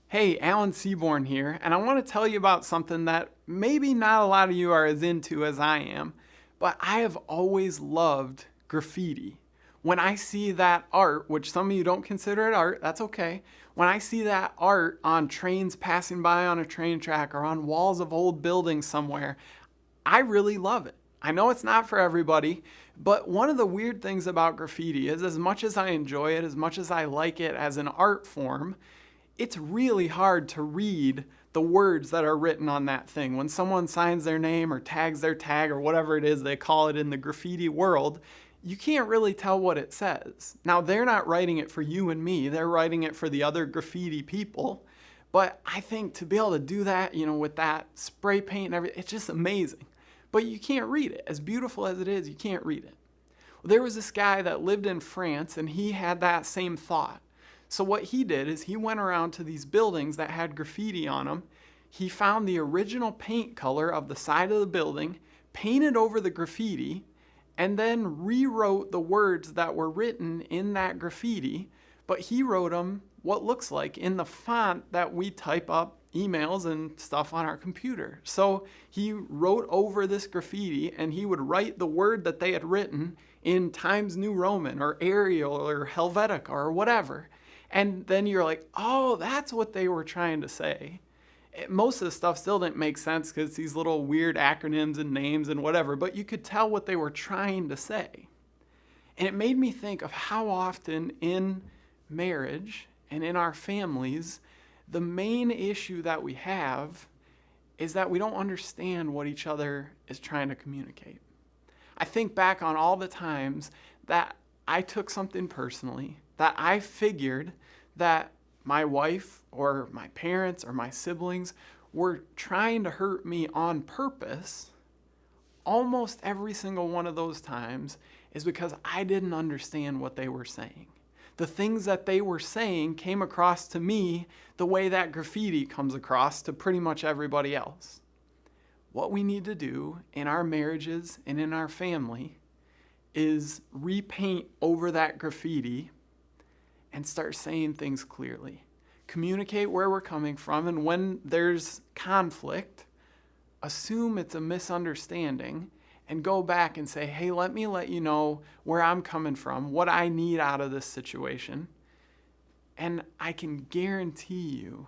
Hey, Alan Seaborn here, and I want to tell you about something that maybe not a lot of you are as into as I am, but I have always loved graffiti. When I see that art, which some of you don't consider it art, that's okay. When I see that art on trains passing by on a train track or on walls of old buildings somewhere, I really love it. I know it's not for everybody, but one of the weird things about graffiti is as much as I enjoy it, as much as I like it as an art form, it's really hard to read the words that are written on that thing. When someone signs their name or tags their tag or whatever it is they call it in the graffiti world, you can't really tell what it says. Now, they're not writing it for you and me, they're writing it for the other graffiti people. But I think to be able to do that, with that spray paint and everything, it's just amazing. But you can't read it. As beautiful as it is, you can't read it. Well, there was this guy that lived in France and he had that same thought. So what he did is he went around to these buildings that had graffiti on them. He found the original paint color of the side of the building, painted over the graffiti, and then rewrote the words that were written in that graffiti, but he wrote them what looks like in the font that we type up emails and stuff on our computer. So he wrote over this graffiti and he would write the word that they had written in Times New Roman or Arial or Helvetica or whatever. And then you're like, oh, that's what they were trying to say. Most of the stuff still didn't make sense because it's these little weird acronyms and names and whatever, but you could tell what they were trying to say. And it made me think of how often in marriage and in our families, the main issue that we have is that we don't understand what each other is trying to communicate. I think back on all the times that I took something personally, that I figured that my wife or my parents or my siblings were trying to hurt me on purpose. Almost every single one of those times is because I didn't understand what they were saying. The things that they were saying came across to me the way that graffiti comes across to pretty much everybody else. What we need to do in our marriages and in our family is repaint over that graffiti and start saying things clearly. Communicate where we're coming from, and when there's conflict, assume it's a misunderstanding and go back and say, hey, let me let you know where I'm coming from, what I need out of this situation. And I can guarantee you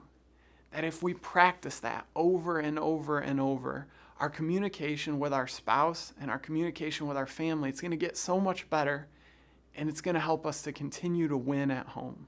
that if we practice that over and over and over, our communication with our spouse and our communication with our family, it's going to get so much better, and it's going to help us to continue to win at home.